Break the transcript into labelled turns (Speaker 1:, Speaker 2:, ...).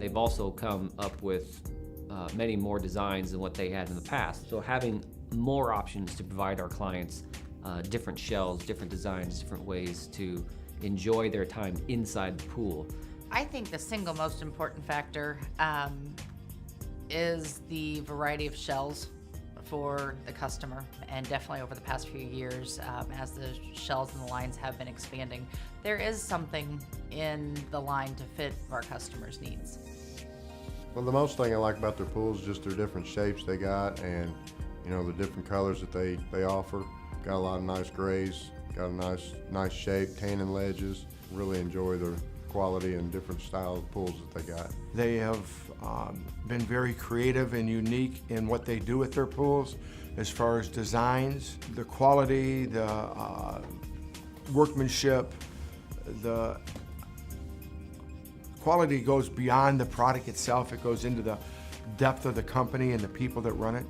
Speaker 1: they've also come up with many more designs than what they had in the past. So having more options to provide our clients different shells, different designs, different ways to enjoy their time inside the pool.
Speaker 2: I think the single most important factor is the variety of shells for the customer, and definitely over the past few years, as the shells and the lines have been expanding, there is something in the line to fit our customers' needs.
Speaker 3: Well, the most thing I like about their pools is just their different shapes they got, and you know, the different colors that they offer. Got a lot of nice grays, got a nice shape, tanning ledges. Really enjoy their quality and different style of pools that they got.
Speaker 4: They have been very creative and unique in what they do with their pools as far as designs, the quality, the workmanship. The quality goes beyond the product itself. It goes into the depth of the company and the people that run it.